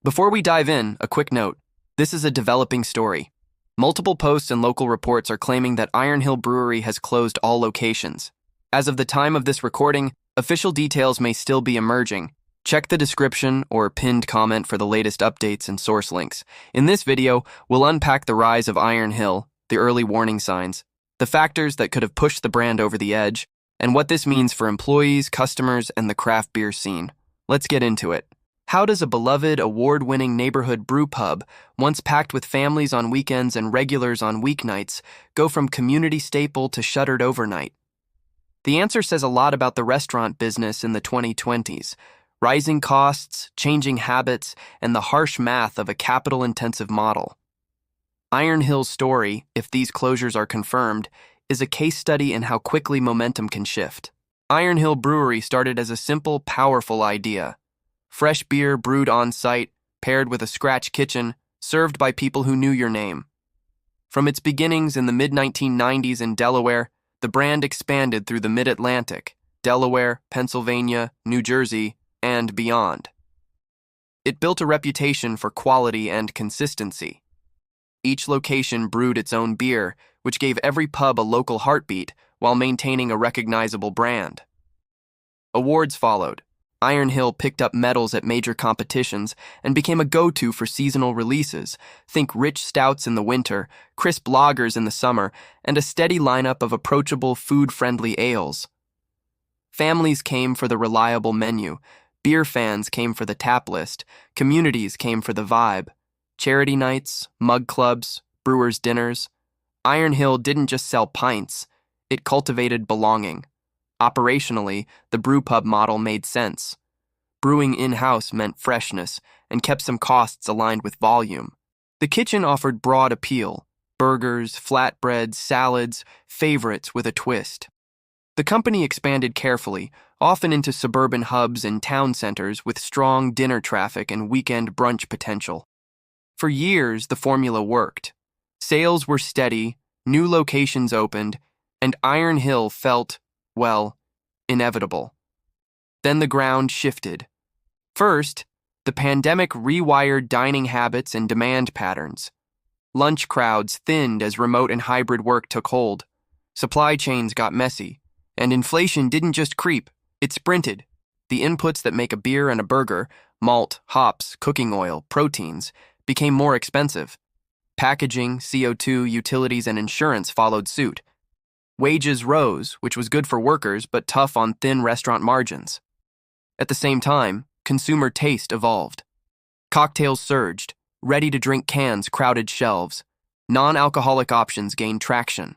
Before we dive in, a quick note. This is a developing story. Multiple posts and local reports are claiming that Hill Brewery has closed all locations. As of the time of this recording, official details may still be emerging. Check the description or pinned comment for the latest updates and source links. In this video, we'll unpack the rise of Hill, the early warning signs, the factors that could have pushed the brand over the edge, and what this means for employees, customers, and the craft beer scene. Let's get into it. How does a beloved, award-winning neighborhood brewpub, once packed with families on weekends and regulars on weeknights, go from community staple to shuttered overnight? The answer says a lot about the restaurant business in the 2020s. Rising costs, changing habits, and the harsh math of a capital-intensive model. Hill's story, if these closures are confirmed, is a case study in how quickly momentum can shift. Hill Brewery started as a simple, powerful idea. Fresh beer brewed on-site, paired with a scratch kitchen, served by people who knew your name. From its beginnings in the mid-1990s in Delaware, the brand expanded through the Mid-Atlantic, Delaware, Pennsylvania, New Jersey, and beyond. It built a reputation for quality and consistency. Each location brewed its own beer, which gave every pub a local heartbeat while maintaining a recognizable brand. Awards followed. Hill picked up medals at major competitions and became a go-to for seasonal releases. Think rich stouts in the winter, crisp lagers in the summer, and a steady lineup of approachable, food-friendly ales. Families came for the reliable menu, beer fans came for the tap list, communities came for the vibe. Charity nights, mug clubs, brewers' dinners. Hill didn't just sell pints, it cultivated belonging. Operationally, the brewpub model made sense. Brewing in-house meant freshness and kept some costs aligned with volume. The kitchen offered broad appeal: burgers, flatbreads, salads, favorites with a twist. The company expanded carefully, often into suburban hubs and town centers with strong dinner traffic and weekend brunch potential. For years, the formula worked. Sales were steady, new locations opened, and Hill felt, well, inevitable. Then the ground shifted. First, the pandemic rewired dining habits and demand patterns. Lunch crowds thinned as remote and hybrid work took hold. Supply chains got messy, and inflation didn't just creep, it sprinted. The inputs that make a beer and a burger, malt, hops, cooking oil, proteins, became more expensive. Packaging, CO2, utilities, and insurance followed suit. Wages rose, which was good for workers but tough on thin restaurant margins. At the same time, consumer taste evolved. Cocktails surged, ready-to-drink cans crowded shelves. Non-alcoholic options gained traction.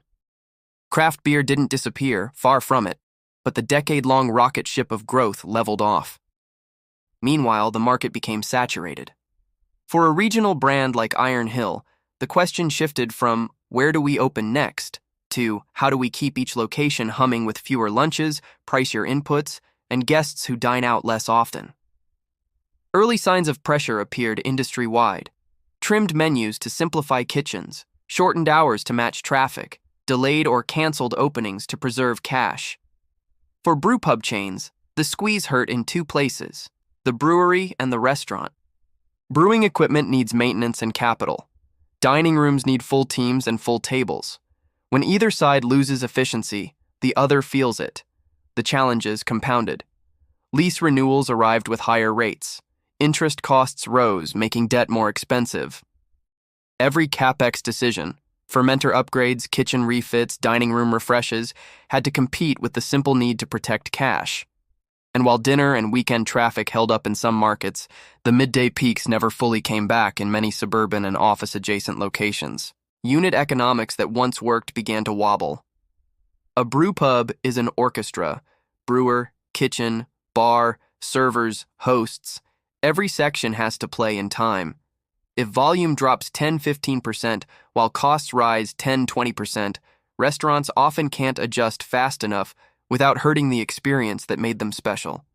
Craft beer didn't disappear, far from it, but the decade-long rocket ship of growth leveled off. Meanwhile, the market became saturated. For a regional brand like Hill, the question shifted from where do we open next to how do we keep each location humming with fewer lunches, pricier inputs, and guests who dine out less often. Early signs of pressure appeared industry-wide. Trimmed menus to simplify kitchens, shortened hours to match traffic, delayed or canceled openings to preserve cash. For brewpub chains, the squeeze hurt in two places: the brewery and the restaurant. Brewing equipment needs maintenance and capital. Dining rooms need full teams and full tables. When either side loses efficiency, the other feels it. The challenges compounded. Lease renewals arrived with higher rates. Interest costs rose, making debt more expensive. Every CapEx decision, fermenter upgrades, kitchen refits, dining room refreshes, had to compete with the simple need to protect cash. And while dinner and weekend traffic held up in some markets, the midday peaks never fully came back in many suburban and office-adjacent locations. Unit economics that once worked began to wobble. A brewpub is an orchestra: brewer, kitchen, bar, servers, hosts. Every section has to play in time. If volume drops 10-15% while costs rise 10-20%, restaurants often can't adjust fast enough without hurting the experience that made them special.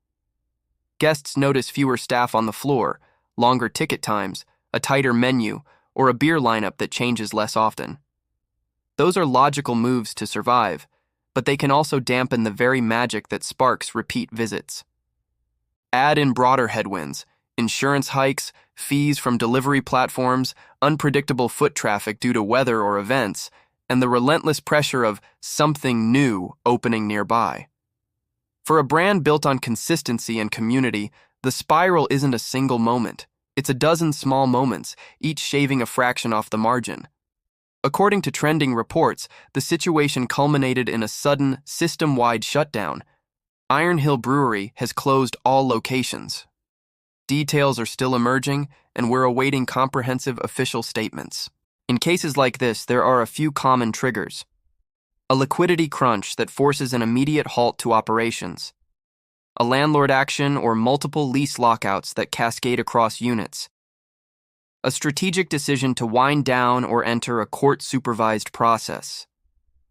Guests notice fewer staff on the floor, longer ticket times, a tighter menu, or a beer lineup that changes less often. Those are logical moves to survive, but they can also dampen the very magic that sparks repeat visits. Add in broader headwinds: Insurance hikes, fees from delivery platforms, unpredictable foot traffic due to weather or events, and the relentless pressure of something new opening nearby. For a brand built on consistency and community, the spiral isn't a single moment. It's a dozen small moments, each shaving a fraction off the margin. According to trending reports, the situation culminated in a sudden, system-wide shutdown. Iron Hill Brewery has closed all locations. Details are still emerging, and we're awaiting comprehensive official statements. In cases like this, there are a few common triggers. A liquidity crunch that forces an immediate halt to operations. A landlord action or multiple lease lockouts that cascade across units. A strategic decision to wind down or enter a court-supervised process.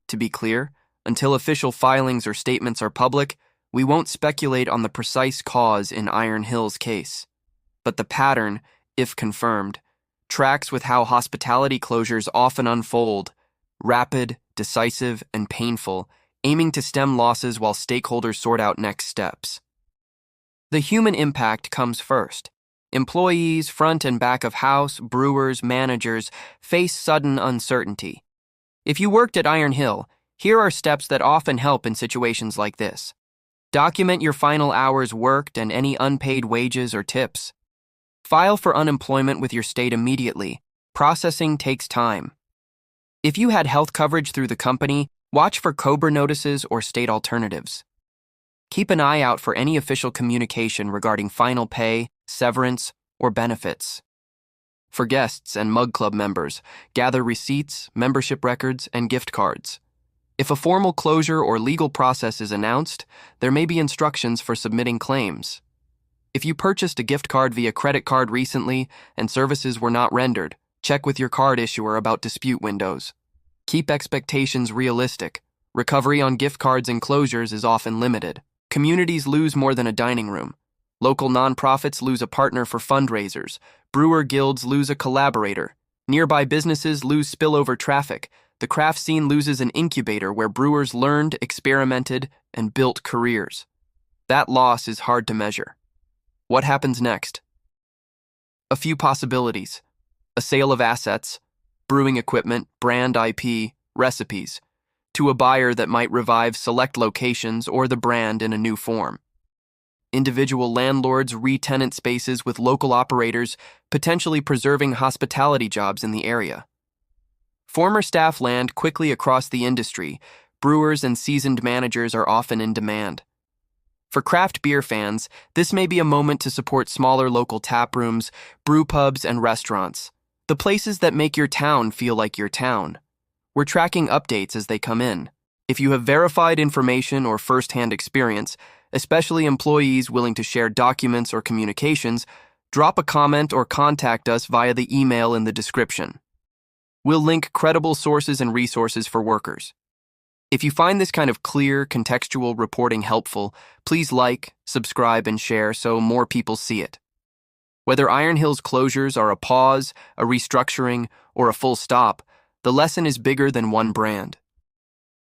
To be clear, until official filings or statements are public, we won't speculate on the precise cause in Iron Hill's case. But the pattern, if confirmed, tracks with how hospitality closures often unfold: rapid, decisive, and painful, aiming to stem losses while stakeholders sort out next steps. The human impact comes first. Employees, front and back of house, brewers, managers face sudden uncertainty. If you worked at Iron Hill, here are steps that often help in situations like this. Document your final hours worked and any unpaid wages or tips. File for unemployment with your state immediately. Processing takes time. If you had health coverage through the company, watch for COBRA notices or state alternatives. Keep an eye out for any official communication regarding final pay, severance, or benefits. For guests and Mug Club members, gather receipts, membership records, and gift cards. If a formal closure or legal process is announced, there may be instructions for submitting claims. If you purchased a gift card via credit card recently and services were not rendered, check with your card issuer about dispute windows. Keep expectations realistic. Recovery on gift cards and closures is often limited. Communities lose more than a dining room. Local nonprofits lose a partner for fundraisers. Brewer guilds lose a collaborator. Nearby businesses lose spillover traffic. The craft scene loses an incubator where brewers learned, experimented, and built careers. That loss is hard to measure. What happens next? A few possibilities. A sale of assets, brewing equipment, brand IP, recipes, to a buyer that might revive select locations or the brand in a new form. Individual landlords re-tenant spaces with local operators, potentially preserving hospitality jobs in the area. Former staff land quickly across the industry. Brewers and seasoned managers are often in demand. For craft beer fans, this may be a moment to support smaller local tap rooms, brew pubs, and restaurants, the places that make your town feel like your town. We're tracking updates as they come in. If you have verified information or first-hand experience, especially employees willing to share documents or communications, drop a comment or contact us via the email in the description. We'll link credible sources and resources for workers. If you find this kind of clear, contextual reporting helpful, please like, subscribe, and share so more people see it. Whether Iron Hill's closures are a pause, a restructuring, or a full stop, the lesson is bigger than one brand.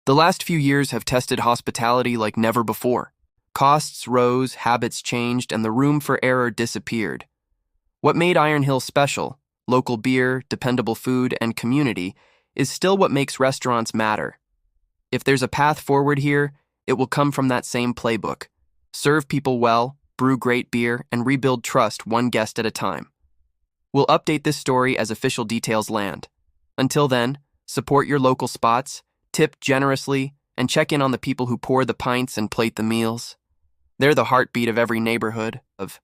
The last few years have tested hospitality like never before. Costs rose, habits changed, and the room for error disappeared. What made Iron Hill special, local beer, dependable food, and community, is still what makes restaurants matter. If there's a path forward here, it will come from that same playbook. Serve people well, brew great beer, and rebuild trust one guest at a time. We'll update this story as official details land. Until then, support your local spots, tip generously, and check in on the people who pour the pints and plate the meals. They're the heartbeat of every neighborhood, of